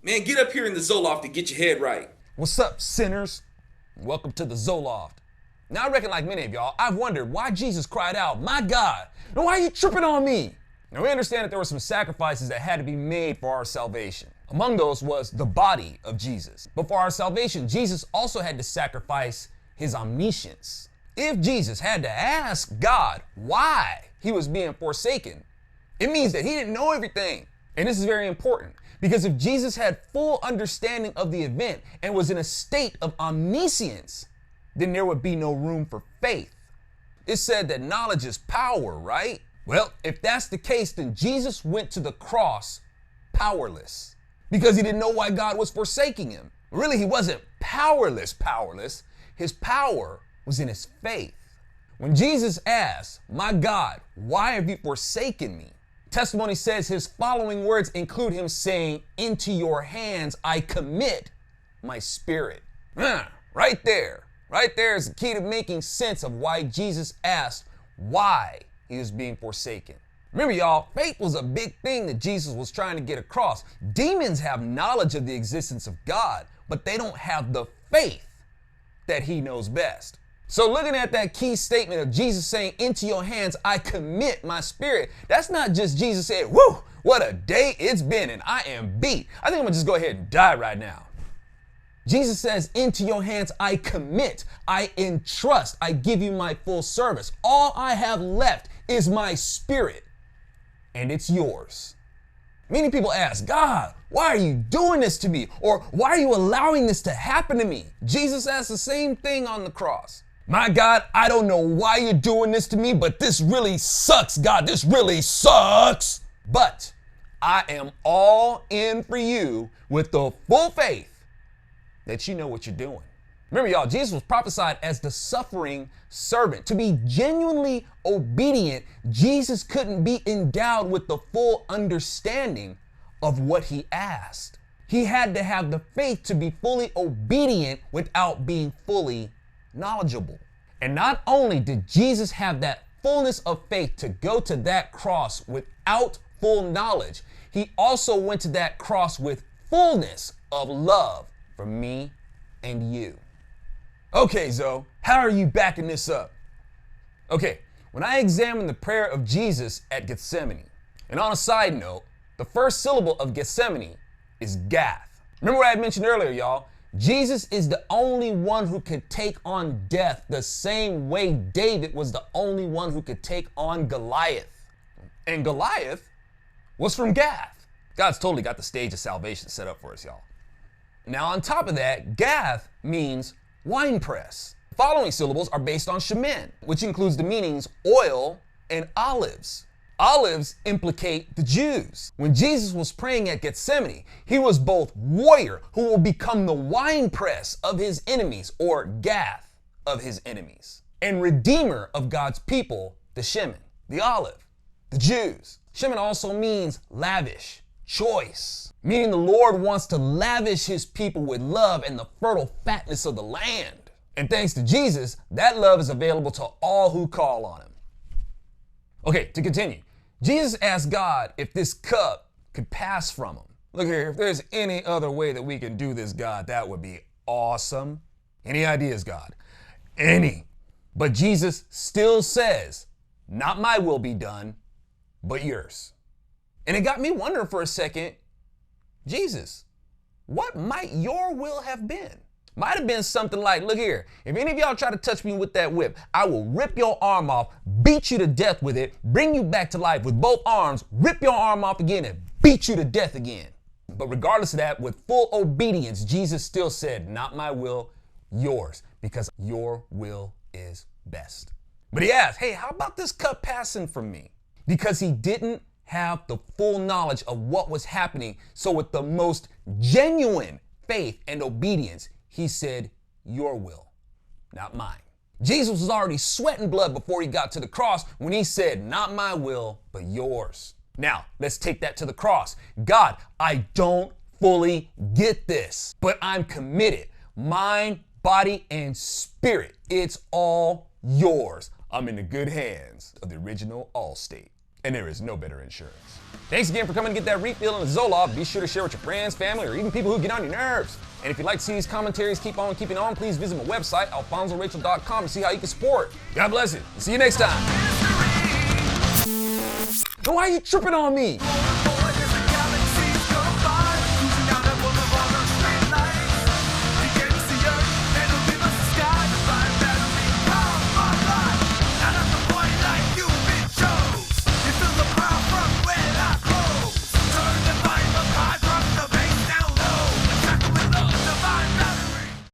Man, get up here in the Loft to get your head right. What's up, sinners? Welcome to the Loft. Now, I reckon like many of y'all, I've wondered why Jesus cried out, "My God, now why are you tripping on me?" Now, we understand that there were some sacrifices that had to be made for our salvation. Among those was the body of Jesus. But for our salvation, Jesus also had to sacrifice his omniscience. If Jesus had to ask God why he was being forsaken, it means that he didn't know everything. And this is very important because if Jesus had full understanding of the event and was in a state of omniscience, then there would be no room for faith. It's said that knowledge is power, right? Well, if that's the case, then Jesus went to the cross powerless because he didn't know why God was forsaking him. Really, he wasn't powerless. His power was in his faith. When Jesus asked, "My God, why have you forsaken me?" Testimony says his following words include him saying, "Into your hands I commit my spirit." Right there is the key to making sense of why Jesus asked why he was being forsaken. Remember, y'all, faith was a big thing that Jesus was trying to get across. Demons have knowledge of the existence of God, but they don't have the faith that he knows best. So looking at that key statement of Jesus saying, "Into your hands I commit my spirit," that's not just Jesus saying, "Woo, what a day it's been and I am beat. I think I'm gonna just go ahead and die right now." Jesus says, "Into your hands I commit, I entrust, I give you my full service. All I have left is my spirit, and it's yours." Many people ask, "God, why are you doing this to me?" Or "Why are you allowing this to happen to me?" Jesus asked the same thing on the cross. "My God, I don't know why you're doing this to me, but this really sucks, God. This really sucks. But I am all in for you with the full faith that you know what you're doing." Remember, y'all, Jesus was prophesied as the suffering servant. To be genuinely obedient, Jesus couldn't be endowed with the full understanding of what he asked. He had to have the faith to be fully obedient without being fully knowledgeable. And not only did Jesus have that fullness of faith to go to that cross without full knowledge, he also went to that cross with fullness of love for me and you. Okay, Zo, how are you backing this up? Okay, when I examine the prayer of Jesus at Gethsemane, and on a side note, the first syllable of Gethsemane is Gath. Remember what I mentioned earlier, y'all? Jesus is the only one who could take on death the same way David was the only one who could take on Goliath. And Goliath was from Gath. God's totally got the stage of salvation set up for us, y'all. Now, on top of that, Gath means winepress. The following syllables are based on shemen, which includes the meanings oil and olives. Olives implicate the Jews. When Jesus was praying at Gethsemane, he was both warrior who will become the winepress of his enemies, or Gath of his enemies, and redeemer of God's people, the shemen, the olive, the Jews. Shemen also means lavish, choice, meaning the Lord wants to lavish his people with love and the fertile fatness of the land. And thanks to Jesus, that love is available to all who call on him. Okay, to continue. Jesus asked God if this cup could pass from him. Look here, if there's any other way that we can do this, God, that would be awesome. Any ideas, God? Any. But Jesus still says, "Not my will be done, but yours." And it got me wondering for a second, Jesus, what might your will have been? Might have been something like, "Look here, if any of y'all try to touch me with that whip, I will rip your arm off, beat you to death with it, bring you back to life with both arms, rip your arm off again, and beat you to death again." But regardless of that, with full obedience, Jesus still said, "Not my will, yours," because your will is best. But he asked, "Hey, how about this cup passing from me?" Because he didn't have the full knowledge of what was happening. So with the most genuine faith and obedience, he said, "Your will, not mine." Jesus was already sweating blood before he got to the cross when he said, "Not my will, but yours." Now, let's take that to the cross. "God, I don't fully get this, but I'm committed. Mind, body, and spirit, it's all yours. I'm in the good hands of the original Allstate." and there is no better insurance. Thanks again for coming to get that refill on the Zoloft. Be sure to share with your friends, family, or even people who get on your nerves. And if you'd like to see these commentaries keep on keeping on, please visit my website, AlfonZoRachel.com, to see how you can support. God bless you. See you next time. Now, why are you tripping on me?